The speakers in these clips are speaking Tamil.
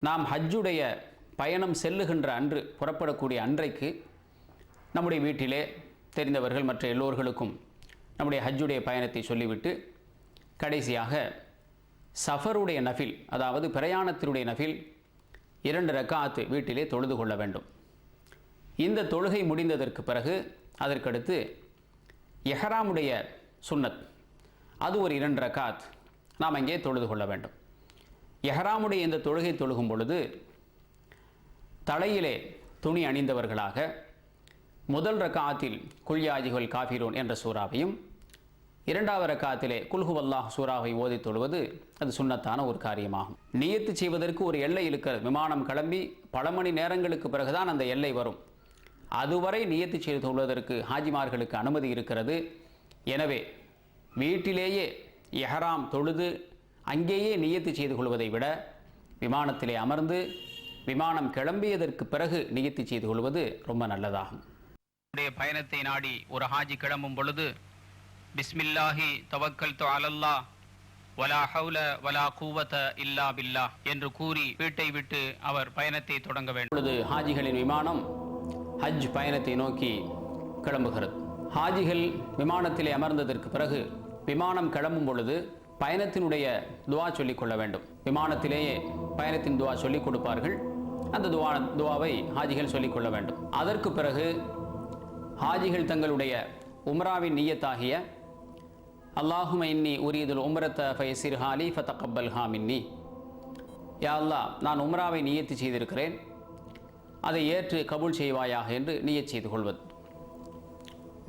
நாம் ஹஜ்ஜுடைய பயணம் செல்லுகின்ற அன்று, புறப்படக்கூடிய அன்றைக்கு நம்முடைய வீட்டிலே தெரிந்தவர்கள் மற்ற எல்லோர்களுக்கும் நம்முடைய ஹஜ்ஜுடைய பயணத்தை சொல்லிவிட்டு கடைசியாக சஃபருடைய நஃபில், அதாவது பிரயாணத்தினுடைய நஃபில் 2 ரக்காத்து வீட்டிலே தொழுது கொள்ள வேண்டும். இந்த தொழுகை முடிந்ததற்கு பிறகு அதற்கடுத்து எஹ்ராமுடைய சுன்னத், அது ஒரு 2 ரக்காத் நாம் அங்கே தொழுது கொள்ள வேண்டும். எஹ்ராமுடைய இந்த தொழுகை தொழுகும் பொழுது தலையிலே துணி அணிந்தவர்களாக முதல் ரக்காத்தில் குல்யாஜிகள் காஃபிரூன் என்ற சூறாவையும், 2வது ரக்காத்திலே குல்ஹுவல்லாஹ் சூறாவை ஓதி தொழுவது அது சுன்னத்தான ஒரு காரியமாகும். நியத்து செய்வதற்கு ஒரு எல்லை இருக்கிறது. விமானம் கிளம்பி பல மணி நேரங்களுக்கு பிறகுதான் அந்த எல்லை வரும். அதுவரை நியத்து செய்து தொழுவதற்கு ஹாஜிமார்களுக்கு அனுமதி இருக்கிறது. எனவே வீட்டிலேயே எஹ்ராம் தொழுது அங்கேயே நியத்து செய்து கொள்வதை விட விமானத்திலே அமர்ந்து விமானம் கிளம்பியதற்கு பிறகு நியத்து செய்து கொள்வது ரொம்ப நல்லதாகும். பயணத்தை நாடி ஒரு ஹாஜி கிளம்பும் பொழுது பிஸ்மில்லாஹி தவக்கல்து அலல்லாஹ் வலா ஹவுல வலா குவத இல்லா பில்லாஹ் என்று கூறி வீட்டை விட்டு அவர் பயணத்தை தொடங்க வேண்டும். இப்பொழுது ஹாஜிகளின் விமானம் ஹஜ் பயணத்தை நோக்கி கிளம்புகிறது. ஹாஜிகள் விமானத்திலே அமர்ந்ததற்கு பிறகு விமானம் கிளம்பும் பொழுது பயணத்தினுடைய துவா சொல்லிக் கொள்ள வேண்டும். விமானத்திலேயே பயணத்தின் துவா சொல்லிக் கொடுப்பார்கள். அந்த துவாவை ஹாஜிகள் சொல்லிக் கொள்ள வேண்டும். அதற்கு பிறகு ஹாஜிகள் தங்களுடைய உம்ராவின் நியத்தாகிய அல்லாஹும இன்னி உரீதுல் உம்ரத ஃபயஸிர்ஹா லீ ஃபதகப்பல்ஹா மின்னி, யா அல்லாஹ், நான் உம்ராவை நியத்து செய்திருக்கிறேன், அதை ஏற்று கபூல் செய்வாயாக என்று நியத் செய்து கொள்வது.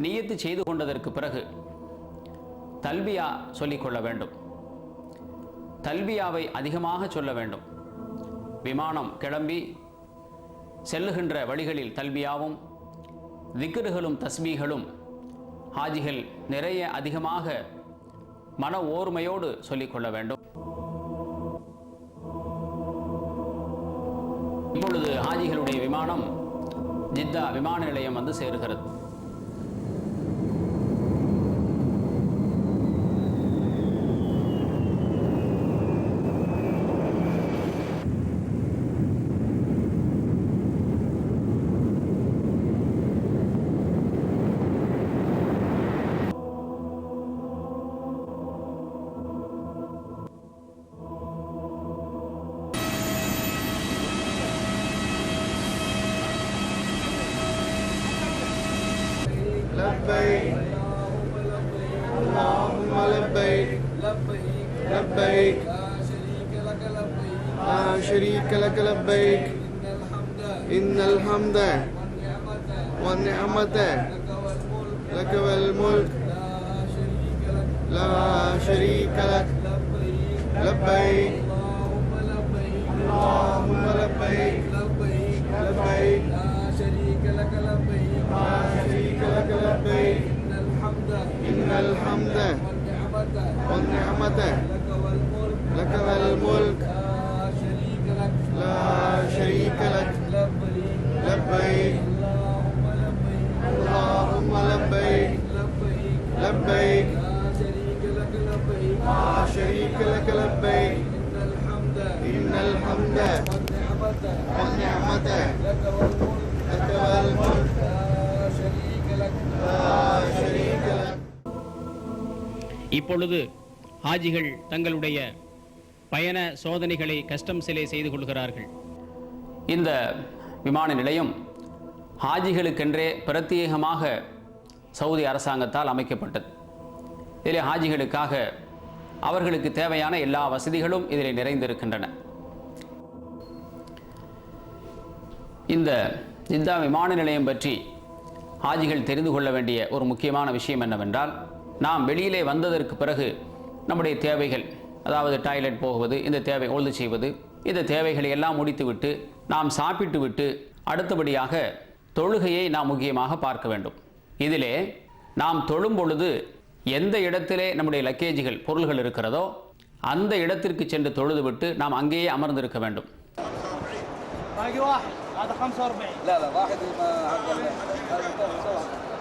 நியத்து செய்து கொண்டதற்கு பிறகு தல்பியா சொல்லிக்கொள்ள வேண்டும். தல்பியாவை அதிகமாக சொல்ல வேண்டும். விமானம் கிளம்பி செல்லுகின்ற வழிகளில் தல்பியாவும் திக்ருகளும் தஸ்பீகளும் ஹாஜிகள் நிறைய அதிகமாக மன ஓர்மையோடு சொல்லிக்கொள்ள வேண்டும். இப்பொழுது ஹாஜிகளுடைய விமானம் ஜித்தா விமான நிலையம் வந்து சேருகிறது. لبيك اللهم لبيك لبيك لا شريك لك لبيك إن الحمد والنعمة لك والملك لا شريك لك لبيك اللهم لبيك لبيك لا شريك لك لبيك إن الحمد والنعمة لك والملك لا شريك لك لبيك اللهم لبيك لبيك لا شريك لك لبيك إن الحمد والنعمة لك والملك இப்பொழுது ஹாஜிகள் தங்களுடைய பயண சோதனைகளை கஸ்டம்ஸிலே செய்து கொள்கிறார்கள். இந்த விமான நிலையம் ஹாஜிகளுக்கென்றே பிரத்யேகமாக சவுதி அரசாங்கத்தால் அமைக்கப்பட்டது. இதில் ஹாஜிகளுக்காக அவர்களுக்கு தேவையான எல்லா வசதிகளும் இதில் நிறைந்திருக்கின்றன. இந்த ஜித்தா விமான நிலையம் பற்றி ஹாஜிகள் தெரிந்து கொள்ள வேண்டிய ஒரு முக்கியமான விஷயம் என்னவென்றால், நாம் வெளியிலே வந்ததற்கு பிறகு நம்முடைய தேவைகள், அதாவது டாய்லெட் போகுவது, இந்த தேவை ஒழுது செய்வது, இந்த தேவைகளை எல்லாம் முடித்துவிட்டு நாம் சாப்பிட்டு விட்டு அடுத்தபடியாக தொழுகையை நாம் முக்கியமாக பார்க்க வேண்டும். இதிலே நாம் தொழும் பொழுது எந்த இடத்திலே நம்முடைய லக்கேஜுகள் பொருள்கள் இருக்கிறதோ அந்த இடத்திற்கு சென்று தொழுதுவிட்டு நாம் அங்கேயே அமர்ந்திருக்க வேண்டும். هذا 45 لا واحد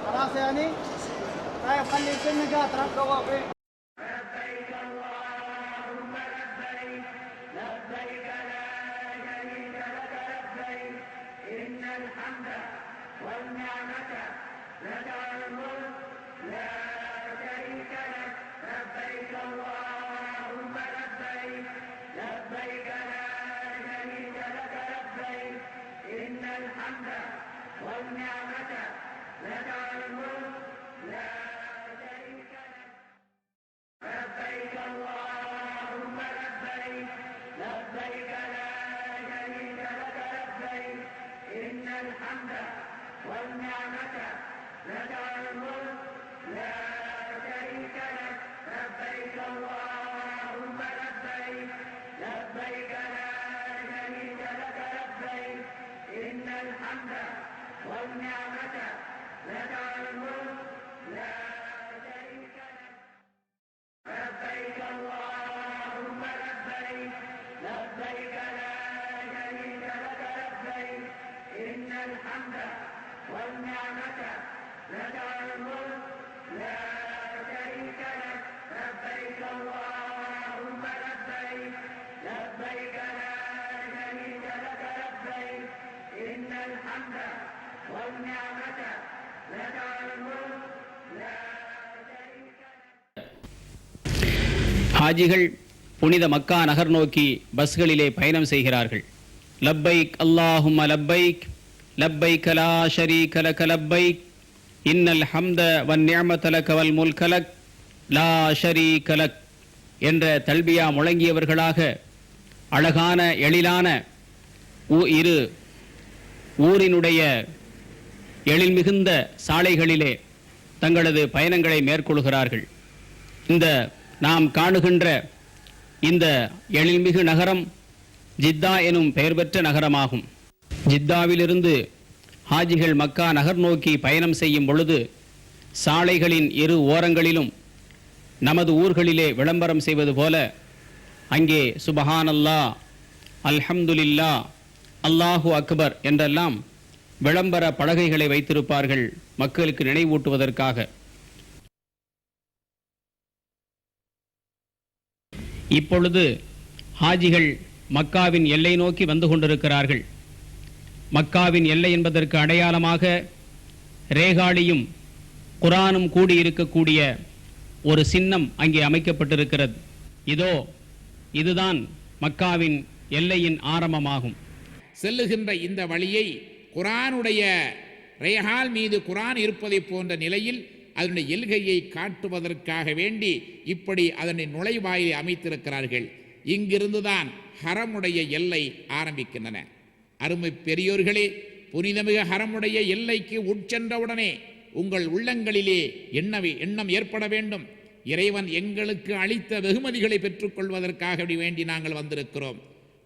خلاص يعني طيب خلي كل نقاط ركبوا فيه. لبيك اللهم لبيك لبيك لا الحمد والنعمة لك الملك لا شريك لك لبيك اللهم لبيك لبيك لا شريك لك لبيك إن الحمد والنعمة لك الملك لا شريك لك لبيك اللهم لبيك لبيك لا شريك لك لبيك إن الحمد والنعمة لك الملك لا شريك لك. ஹாஜிகள் புனித மக்கா நகர் நோக்கி பஸ்களிலே பயணம் செய்கிறார்கள். லப்பைக் அல்லாஹும்ம லப்பைக் லப்பைக் லா ஷரீக லக லப்பைக் இன்னல் ஹம்த வன் நிஅமத லக வல் முல்க லக் லா ஷரீக லக் என்ற தல்பியா முழங்கியவர்களாக அழகான எழிலான இரு ஊரினுடைய எழில் மிகுந்த சாலைகளிலே தங்களது பயணங்களை மேற்கொள்கிறார்கள். இந்த நாம் காணுகின்ற இந்த எழில்மிகு நகரம் ஜித்தா எனும் பெயர் பெற்ற நகரமாகும். ஜித்தாவிலிருந்து ஹாஜிகள் மக்கா நகர் நோக்கி பயணம் செய்யும் பொழுது சாலைகளின் இரு ஓரங்களிலும் நமது ஊர்களிலே விளம்பரம் செய்வது போல அங்கே சுபஹானல்லாஹ், அல்ஹம்துலில்லாஹ், அல்லாஹு அக்பர் என்றெல்லாம் விளம்பர பலகைகளை வைத்திருப்பார்கள் மக்களுக்கு நினைவூட்டுவதற்காக. இப்பொழுது ஹாஜிகள் மக்காவின் எல்லை நோக்கி வந்து கொண்டிருக்கிறார்கள். மக்காவின் எல்லை என்பதற்கு அடையாளமாக ரேகாலியும் குரானும் கூடியிருக்கக்கூடிய ஒரு சின்னம் அங்கே அமைக்கப்பட்டிருக்கிறது. இதுதான் மக்காவின் எல்லையின் ஆரம்பமாகும். செல்லுகின்ற இந்த வழியை குரானுடைய ரேகால் மீது குரான் இருப்பதை போன்ற நிலையில் அதனுடைய எல்கையை காட்டுவதற்காக வேண்டி இப்படி அதனை நுழைவாயிலை அமைத்திருக்கிறார்கள். இங்கிருந்துதான் ஹரமுடைய எல்லை ஆரம்பிக்கின்றன. அருமை பெரியோர்களே, புனிதமிகு ஹரமுடைய எல்லைக்கு உட்சென்றவுடனே உங்கள் உள்ளங்களிலே எண்ணம் ஏற்பட வேண்டும். இறைவன் எங்களுக்கு அளித்த வெகுமதிகளை பெற்றுக்கொள்வதற்காக வேண்டி நாங்கள் வந்திருக்கிறோம்.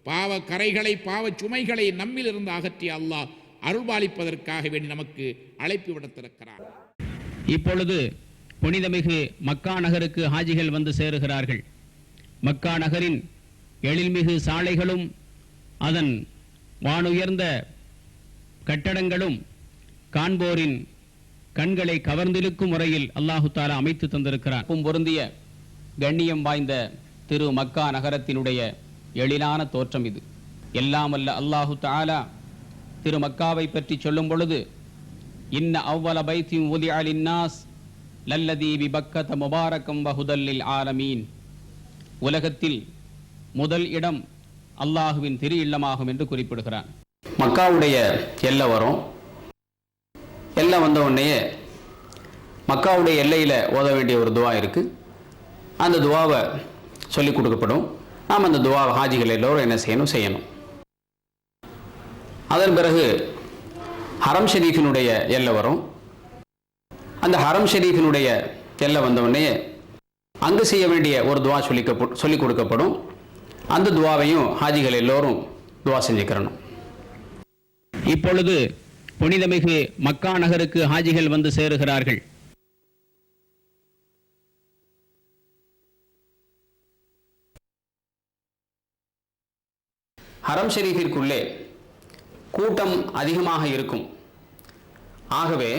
பாவ கரைகளை பாவ சுமைகளை நம்மிலிருந்து அகற்றி அல்லாஹ் அருள்பாலிப்பதற்காக வேண்டி நமக்கு அழைப்பு விடுத்திருக்கிறார். இப்பொழுது புனிதமிகு மக்கா நகருக்கு ஹாஜிகள் வந்து சேருகிறார்கள். மக்கா நகரின் எழில்மிகு சாலைகளும் அதன் வானுயர்ந்த கட்டடங்களும் காண்போரின் கண்களை கவர்ந்திழுக்கும் முறையில் அல்லாஹு தாலா அமைத்து தந்திருக்கிறார். பொருந்திய கண்ணியம் வாய்ந்த திரு மக்கா நகரத்தினுடைய எழிலான தோற்றம் இது. எல்லாமல்ல அல்லாஹு தாலா திரு மக்காவை பற்றி சொல்லும் பொழுது, இன்ன அவ்வல பைத்தின் உதிஅ லின்னாஸ் லல்லதி பிபக்கத முபாரக்கம் வஹுதல் லில் ஆலமீன், உலகத்தில் முதல் இடம் அல்லாஹுவின் திரு இல்லமாகும் என்று குறிப்பிடுகிறான். மக்காவுடைய எல்லை வரும். எல்லை வந்த உடனே மக்காவுடைய எல்லையில் ஓத வேண்டிய ஒரு துவா இருக்குது. அந்த துவாவை சொல்லிக் கொடுக்கப்படும். நாம் அந்த துவாவை ஹாஜிகள் எல்லோரும் என்ன செய்யணும். அதன் பிறகு ஹரம் ஷெரீஃபினுடைய எல்லை வரும். அந்த ஹரம் ஷெரீஃபினுடைய எல்லை வந்தவுடனே அங்கு செய்ய வேண்டிய ஒரு துவா சொல்லிக் கொடுக்கப்படும். அந்த துவாவையும் ஹாஜிகள் எல்லோரும் துவா செஞ்சுக்கிறணும். இப்பொழுது புனிதமிகு மக்கா நகருக்கு ஹாஜிகள் வந்து சேருகிறார்கள். ஹரம் ஷெரீஃபிற்குள்ளே கூட்டம் அதிகமாக இருக்கும். ஆகவே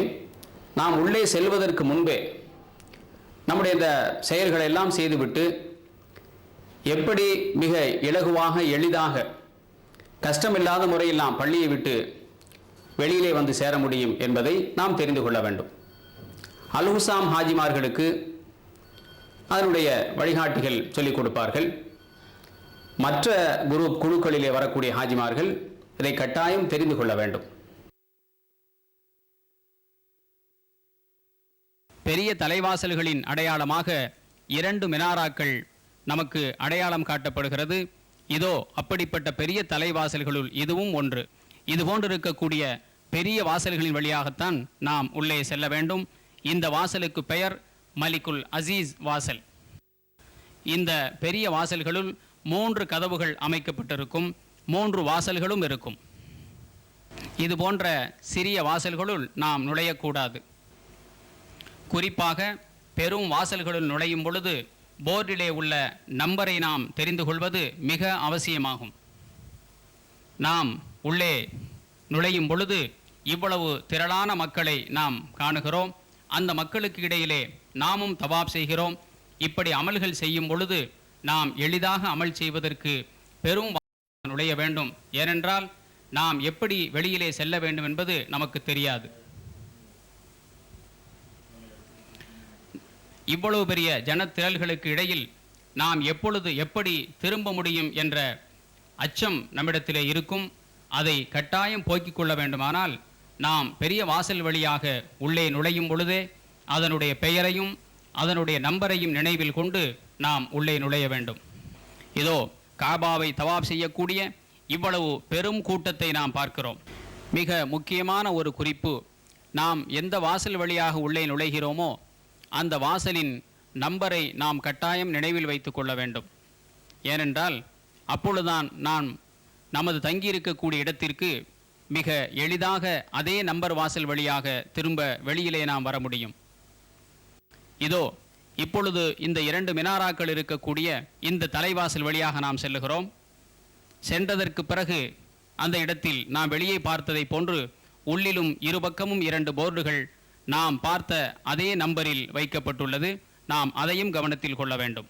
நாம் உள்ளே செல்வதற்கு முன்பே நம்முடைய இந்த செயல்களை எல்லாம் செய்துவிட்டு எப்படி மிக இலகுவாக எளிதாக கஷ்டமில்லாத முறையில் நாம் பள்ளியை விட்டு வெளியிலே வந்து சேர முடியும் என்பதை நாம் தெரிந்து கொள்ள வேண்டும். அல்-ஹுசாம் ஹாஜிமார்களுக்கு அதனுடைய வழிகாட்டிகள் சொல்லிக் கொடுப்பார்கள். மற்ற குழுக்களிலே வரக்கூடிய ஹாஜிமார்கள் இதை கட்டாயம் தெரிந்து கொள்ள வேண்டும். பெரிய தலைவாசல்களின் அடையாளமாக 2 மினாராக்கள் நமக்கு அடையாளம் காட்டப்படுகிறது. இதோ அப்படிப்பட்ட பெரிய தலைவாசல்களுள் இதுவும் ஒன்று. இது போன்றிருக்கக்கூடிய பெரிய வாசல்களின் வழியாகத்தான் நாம் உள்ளே செல்ல வேண்டும். இந்த வாசலுக்கு பெயர் மலிக்குல் அசீஸ் வாசல். இந்த பெரிய வாசல்களுள் 3 கதவுகள் அமைக்கப்பட்டிருக்கும். 3 வாசல்களும் இருக்கும். இது போன்ற சிறிய வாசல்களுள் நாம் நுழையக்கூடாது. குறிப்பாக பெரும் வாசல்களுள் நுழையும் பொழுது போர்டிலே உள்ள நம்பரை நாம் தெரிந்து கொள்வது மிக அவசியமாகும். நாம் உள்ளே நுழையும் பொழுது இவ்வளவு திரளான மக்களை நாம் காணுகிறோம். அந்த மக்களுக்கு இடையிலே நாமும் தவாப் செய்கிறோம். இப்படி அமல்கள் செய்யும் பொழுது நாம் எளிதாக அமல் செய்வதற்கு பெரும் நுழைய வேண்டும். ஏனென்றால் நாம் எப்படி வெளியிலே செல்ல வேண்டும் என்பது நமக்கு தெரியாது. இவ்வளவு பெரிய ஜனத்திரள்களுக்கு இடையில் நாம் எப்பொழுது எப்படி திரும்ப முடியும் என்ற அச்சம் நம்மிடத்திலே இருக்கும். அதை கட்டாயம் போக்கிக் கொள்ள வேண்டுமானால் நாம் பெரிய வாசல் வழியாக உள்ளே நுழையும் பொழுதே அதனுடைய பெயரையும் அதனுடைய நம்பரையும் நினைவில் கொண்டு நாம் உள்ளே நுழைய வேண்டும். இதோ காபாவை தவாப் செய்யக்கூடிய இவ்வளவு பெரும் கூட்டத்தை நாம் பார்க்கிறோம். மிக முக்கியமான ஒரு குறிப்பு, நாம் எந்த வாசல் வழியாக உள்ளே நுழைகிறோமோ அந்த வாசலின் நம்பரை நாம் கட்டாயம் நினைவில் வைத்து கொள்ள வேண்டும். ஏனென்றால் அப்பொழுதுதான் நாம் நமது தங்கியிருக்கக்கூடிய இடத்திற்கு மிக எளிதாக அதே நம்பர் வாசல் வழியாக திரும்ப வெளியிலே நாம் வர முடியும். இதோ இப்பொழுது இந்த 2 மினாராக்கள் இருக்கக்கூடிய இந்த தலைவாசல் வழியாக நாம் செல்லுகிறோம். சென்றதற்கு பிறகு அந்த இடத்தில் நாம் வெளியே பார்த்ததை போன்று உள்ளிலும் இருபக்கமும் 2 போர்டுகள் நாம் பார்த்த அதே நம்பரில் வைக்கப்பட்டுள்ளது. நாம் அதையும் கவனத்தில் கொள்ள வேண்டும்.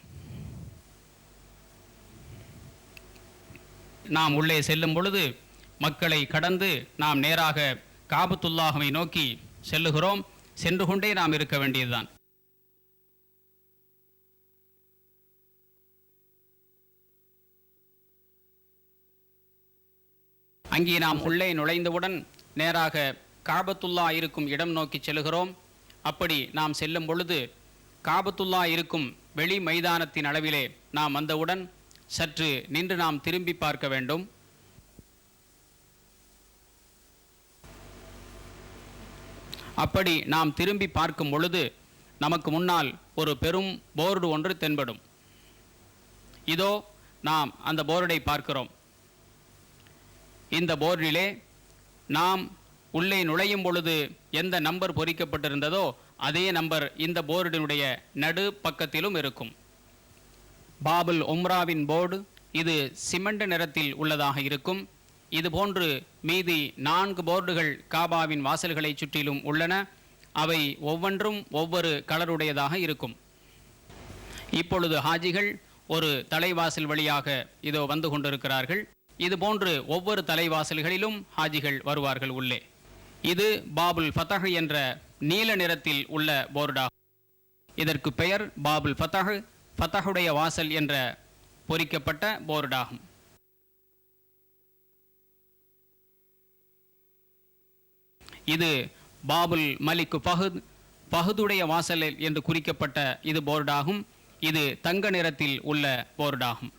நாம் உள்ளே செல்லும் பொழுது மக்களை கடந்து நாம் நேராக காபத்துல்லாஹ்வை நோக்கி செல்லுகிறோம். சென்று கொண்டே நாம் இருக்க வேண்டியதுதான். அங்கே நாம் உள்ளே நுழைந்தவுடன் நேராக காபத்துல்லா இருக்கும் இடம் நோக்கி செல்கிறோம். அப்படி நாம் செல்லும் பொழுது காபத்துல்லா இருக்கும் வெளி மைதானத்தின் அளவிலே நாம் வந்தவுடன் சற்று நின்று நாம் திரும்பி பார்க்க வேண்டும். அப்படி நாம் திரும்பி பார்க்கும் பொழுது நமக்கு முன்னால் ஒரு பெரும் போர்டு ஒன்று தென்படும். இதோ நாம் அந்த போர்டை பார்க்கிறோம். இந்த போர்டிலே நாம் உள்ளே நுழையும் பொழுது எந்த நம்பர் பொறிக்கப்பட்டிருந்ததோ அதே நம்பர் இந்த போர்டினுடைய நடு பக்கத்திலும் இருக்கும். பாபுல் உம்ராவின் போர்டு இது சிமெண்ட் நிறத்தில் உள்ளதாக இருக்கும். இதுபோன்று மீதி 4 போர்டுகள் காபாவின் வாசல்களை சுற்றிலும் உள்ளன. அவை ஒவ்வொன்றும் ஒவ்வொரு கலருடையதாக இருக்கும். இப்பொழுது ஹாஜிகள் ஒரு தலைவாசல் வழியாக இதோ வந்து கொண்டிருக்கிறார்கள். இதுபோன்று ஒவ்வொரு தலைவாசல்களிலும் ஹாஜிகள் வருவார்கள் உள்ளே. இது பாபுல் ஃபதஹ் என்ற நீல நிறத்தில் உள்ள போர்டாகும். இதற்கு பெயர் பாபுல் ஃபதஹ், ஃபதஹுடைய வாசல் என்ற பொறிக்கப்பட்ட போர்டாகும். இது பாபுல் மலிக் ஃபஹத், ஃபஹதுடைய வாசல் என்று குறிக்கப்பட்ட இது போர்டாகும். இது தங்க நிறத்தில் உள்ள போர்டாகும்.